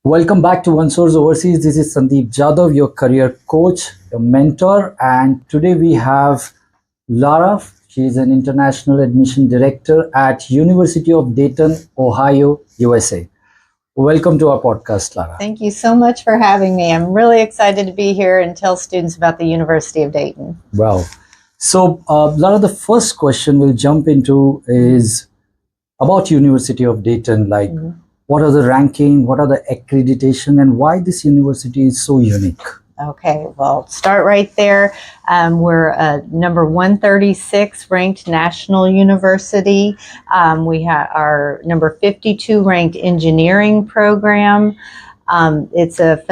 Welcome back to One Source Overseas. This is Sandeep Jadhav, your career coach, your mentor, and today we have Lara. She is an international admission director at University of Dayton, Ohio, USA. Welcome to our podcast, Lara. Thank you so much for having me. I'm really excited to be here and tell students about the University of Dayton. Well, Lara, the first question we'll jump into is about University of Dayton. What are the ranking, what are the accreditation, and why this university is so unique? Okay, well, start right there. We're number 136 ranked national university. We have our number 52 ranked engineering program. It's a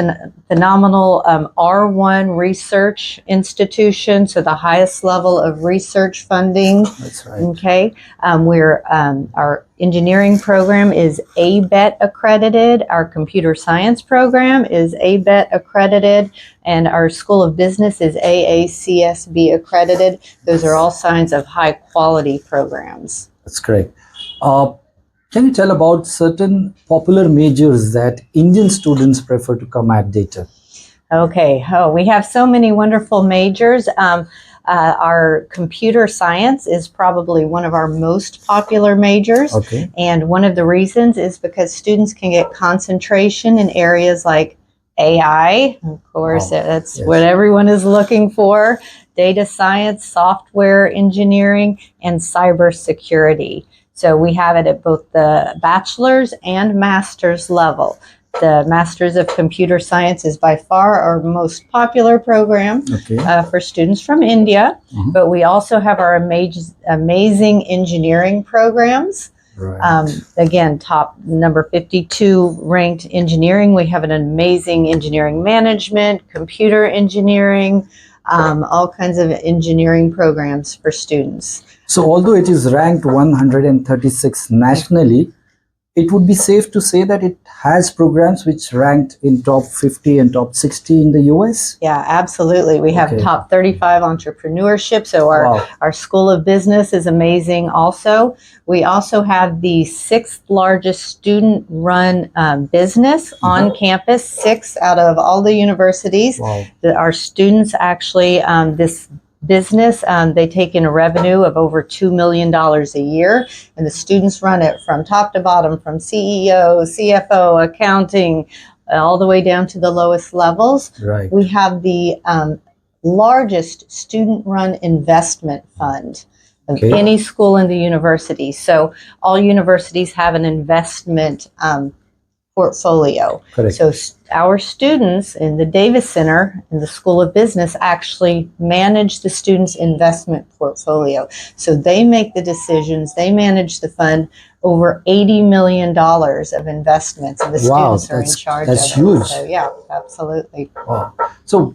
phenomenal R1 research institution, so the highest level of research funding. That's right. Okay, our engineering program is ABET accredited. Our computer science program is ABET accredited, and our School of Business is AACSB accredited. Those are all signs of high quality programs. That's great. Can you tell about certain popular majors that Indian students prefer to come at Dayton? Okay, we have so many wonderful majors. Our computer science is probably one of our most popular majors. Okay. And one of the reasons is because students can get concentration in areas like AI, of course, that's yes, what everyone is looking for, data science, software engineering, and cybersecurity. So we have it at both the bachelor's and master's level. The Masters of Computer Science is by far our most popular program for students from India, but we also have our amazing engineering programs. Right. Again, top number 52 ranked engineering. We have an amazing engineering management, computer engineering, all kinds of engineering programs for students. So although it is ranked 136 nationally, it would be safe to say that it has programs which ranked in top 50 and top 60 in the US? Yeah, absolutely. We have top 35 entrepreneurship. So our School of Business is amazing also. We also have the 6th largest student-run business on campus, 6 out of all the universities. Wow. Our students actually, this business, they take in a revenue of over $2 million a year, and the students run it from top to bottom, from CEO, CFO, accounting, all the way down to the lowest levels. Right. We have the largest student-run investment fund of any school in the university. So all universities have an investment portfolio. Correct. So our students in the Davis Center in the School of Business actually manage the students' investment portfolio. So they make the decisions, they manage the fund, over $80 million of investments, and the students are in charge of it. That's huge. So yeah, absolutely. Wow. So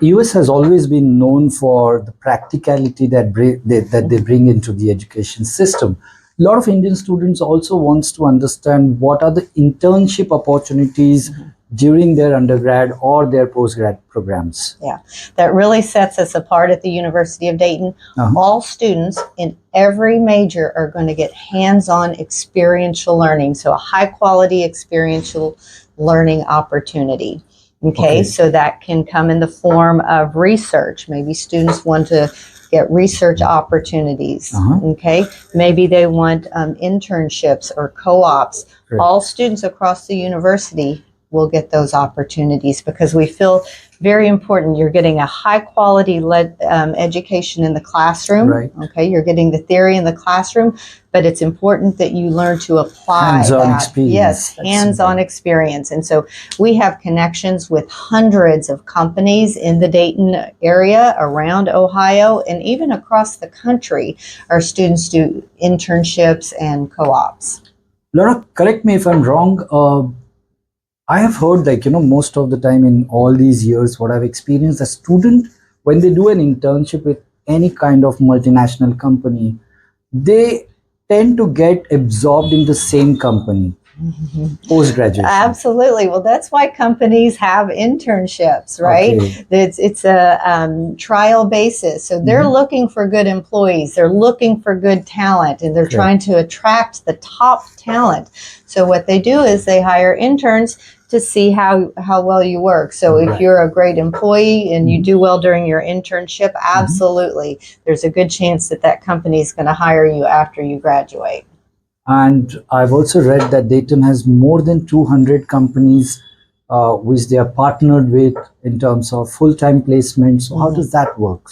US has always been known for the practicality that they bring into the education system. A lot of Indian students also wants to understand what are the internship opportunities during their undergrad or their postgrad programs. Yeah, that really sets us apart at the University of Dayton. All students in every major are going to get hands-on experiential learning, so a high-quality experiential learning opportunity. Okay, so that can come in the form of research. Maybe students want to get research opportunities. Okay, maybe they want internships or co-ops. All students across the university will get those opportunities because we feel very important. You're getting a high quality education in the classroom. Right. Okay, you're getting the theory in the classroom, but it's important that you learn to apply hands-on experience. Yes, hands-on experience. And so we have connections with hundreds of companies in the Dayton area, around Ohio, and even across the country. Our students do internships and co-ops. Laura, correct me if I'm wrong. I have heard, most of the time in all these years, what I've experienced, a student, when they do an internship with any kind of multinational company, they tend to get absorbed in the same company post-graduation. Absolutely. Well, that's why companies have internships, right? It's a trial basis. So they're looking for good employees. They're looking for good talent, and they're trying to attract the top talent. So what they do is they hire interns to see how well you work. So if Right. you're a great employee and you do well during your internship, absolutely, there's a good chance that that company is going to hire you after you graduate. And I've also read that Dayton has more than 200 companies which they are partnered with in terms of full-time placement. So how does that work?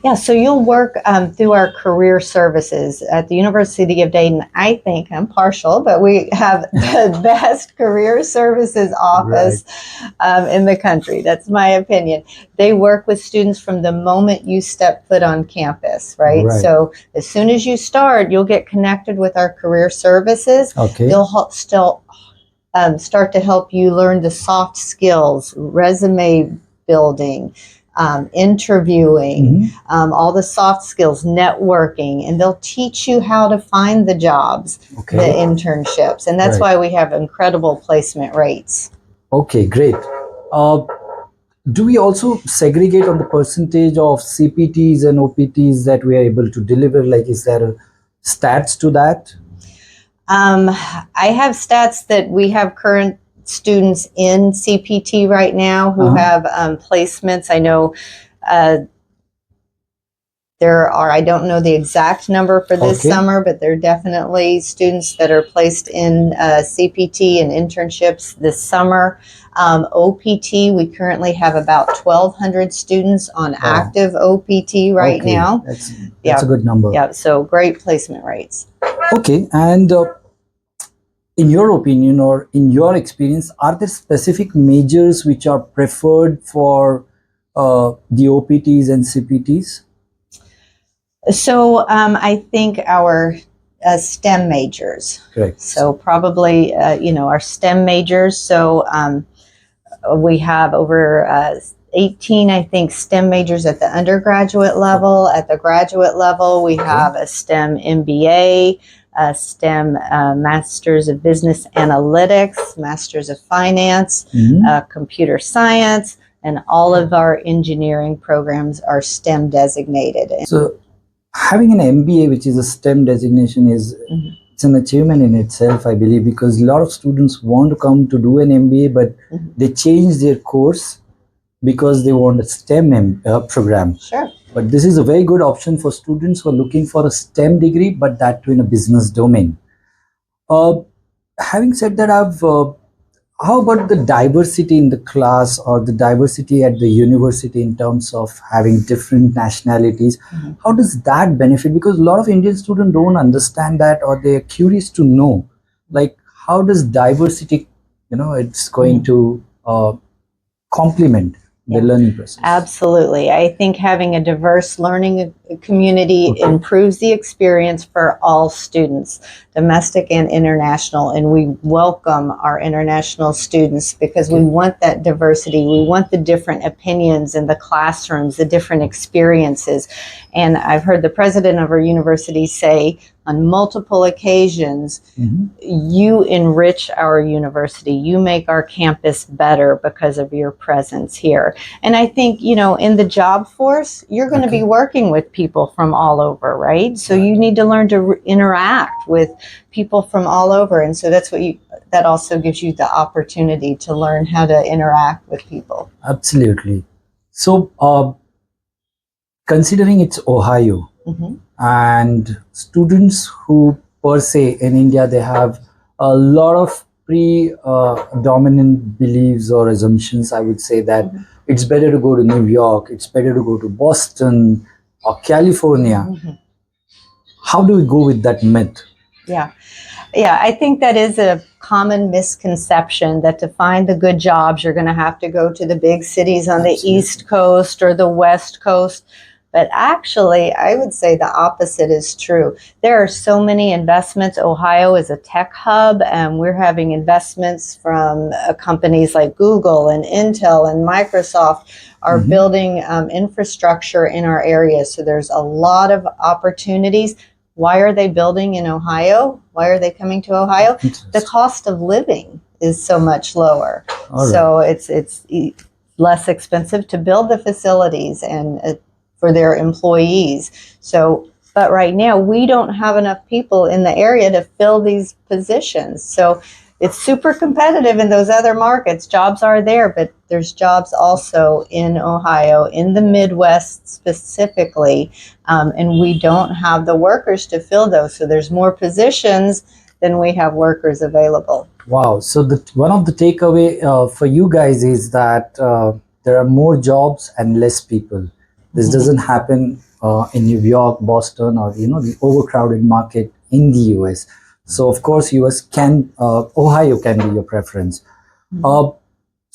Yeah, so you'll work through our career services at the University of Dayton. I think I'm partial, but we have the best career services office in the country. That's my opinion. They work with students from the moment you step foot on campus, right? Right. So as soon as you start, you'll get connected with our career services. Okay. They'll start to help you learn the soft skills, resume building, interviewing, all the soft skills, networking, and they'll teach you how to find the jobs, Okay. the internships, and that's why we have incredible placement rates. Okay, great. Do we also segregate on the percentage of CPTs and OPTs that we are able to deliver? Like, is there a stats to that? I have stats that we have current students in CPT right now who have placements. I know there are, I don't know the exact number for this summer, but there are definitely students that are placed in CPT and internships this summer. OPT, we currently have about 1,200 students on active OPT right now. That's a good number. Yeah, so great placement rates. Okay, and in your opinion or in your experience, are there specific majors which are preferred for the OPTs and CPTs? So I think our STEM majors. Correct. So probably, our STEM majors. So we have over 18, I think, STEM majors at the undergraduate level. At the graduate level, we have a STEM MBA, a STEM Masters of Business Analytics, Masters of Finance, Computer Science, and all of our engineering programs are STEM designated. So having an MBA, which is a STEM designation, is it's an achievement in itself, I believe, because a lot of students want to come to do an MBA, but they change their course because they want a STEM program. Sure. But this is a very good option for students who are looking for a STEM degree, but that too in a business domain. Having said that, how about the diversity in the class or the diversity at the university in terms of having different nationalities? How does that benefit? Because a lot of Indian students don't understand that, or they're curious to know, like, how does diversity, it's going to complement the learning process? Absolutely. I think having a diverse learning community improves the experience for all students, domestic and international, and we welcome our international students because we want that diversity. We want the different opinions in the classrooms, the different experiences. And I've heard the president of our university say on multiple occasions, you enrich our university, you make our campus better because of your presence here. And I think, in the job force, you're going to be working with people from all over, right? So you need to learn to interact with people from all over. And so that also gives you the opportunity to learn how to interact with people. Absolutely. So considering it's Ohio, and students who per se in India, they have a lot of predominant beliefs or assumptions. I would say that it's better to go to New York, it's better to go to Boston or California. How do we go with that myth? Yeah, I think that is a common misconception that to find the good jobs, you're going to have to go to the big cities on the East Coast or the West Coast. But actually, I would say the opposite is true. There are so many investments. Ohio is a tech hub, and we're having investments from companies like Google and Intel and Microsoft are building infrastructure in our area. So there's a lot of opportunities. Why are they building in Ohio? Why are they coming to Ohio? The cost of living is so much lower. So it's less expensive to build the facilities and for their employees. So, but right now we don't have enough people in the area to fill these positions. So it's super competitive in those other markets. Jobs are there, but there's jobs also in Ohio, in the Midwest specifically, and we don't have the workers to fill those. So there's more positions than we have workers available. Wow. So one of the takeaway for you guys is that there are more jobs and less people. This doesn't happen in New York, Boston, or the overcrowded market in the US. So of course, Ohio can be your preference.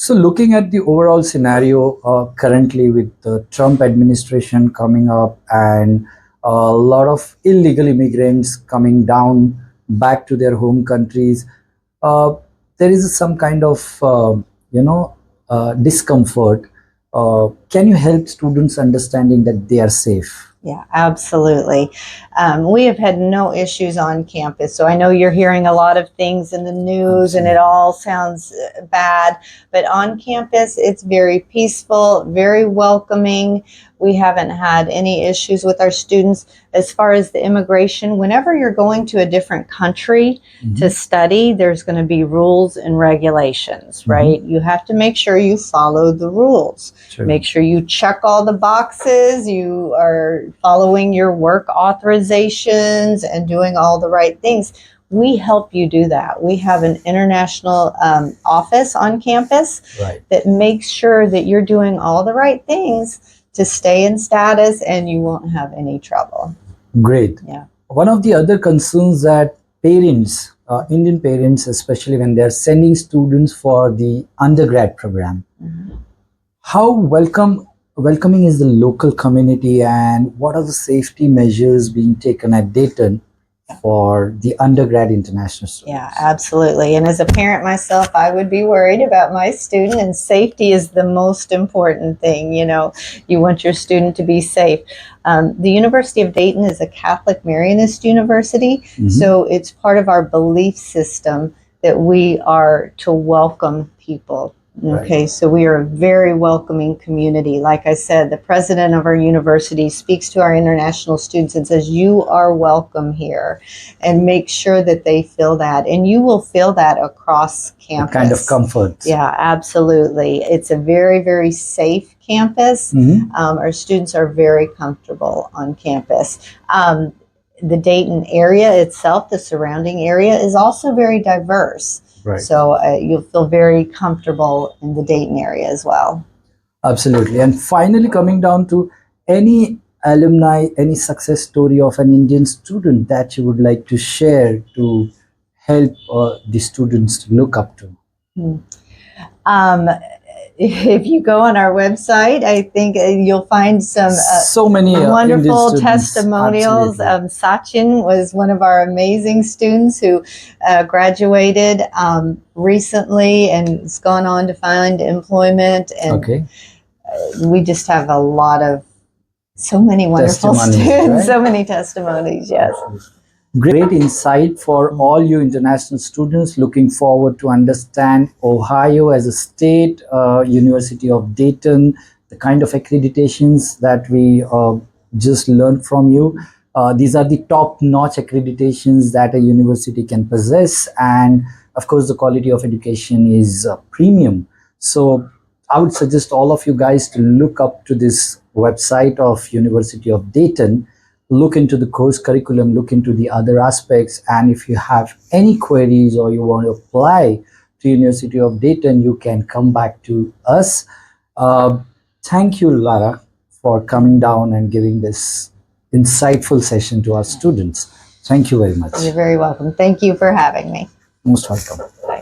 So looking at the overall scenario currently with the Trump administration coming up and a lot of illegal immigrants coming down back to their home countries, there is some kind of discomfort. Can you help students understanding that they are safe? Yeah, absolutely. We have had no issues on campus. So I know you're hearing a lot of things in the news and it all sounds bad, but on campus, it's very peaceful, very welcoming. We haven't had any issues with our students. As far as the immigration, whenever you're going to a different country to study, there's going to be rules and regulations, right? You have to make sure you follow the rules. Sure. Make sure you check all the boxes. You are following your work authorizations and doing all the right things. We help you do that. We have an international office on campus that makes sure that you're doing all the right things to stay in status and you won't have any trouble. Great. Yeah. One of the other concerns that parents, Indian parents, especially when they're sending students for the undergrad program, how welcoming is the local community and what are the safety measures being taken at Dayton for the undergrad international students? Yeah, absolutely. And as a parent myself, I would be worried about my student, and safety is the most important thing. You want your student to be safe. The University of Dayton is a Catholic Marianist university, so it's part of our belief system that we are to welcome people. Okay, so we are a very welcoming community. Like I said, the president of our university speaks to our international students and says, you are welcome here, and make sure that they feel that. And you will feel that across campus. A kind of comfort. Yeah, absolutely. It's a very, very safe campus. Our students are very comfortable on campus. The Dayton area itself, the surrounding area, is also very diverse. So you'll feel very comfortable in the Dayton area as well. Absolutely. And finally, coming down to any alumni, any success story of an Indian student that you would like to share to help the students to look up to? If you go on our website, I think you'll find so many wonderful testimonials. Sachin was one of our amazing students who graduated recently and has gone on to find employment. And we just have so many wonderful students, right? So many testimonies, yes. Great insight for all you international students. Looking forward to understand Ohio as a state, University of Dayton, the kind of accreditations that we just learned from you. These are the top-notch accreditations that a university can possess. And of course, the quality of education is premium. So I would suggest all of you guys to look up to this website of University of Dayton. Look into the course curriculum, look into the other aspects, and if you have any queries or you want to apply to University of Dayton, you can come back to us. Thank you, Lara, for coming down and giving this insightful session to our students. Thank you very much. You're very welcome. Thank you for having me. Most welcome.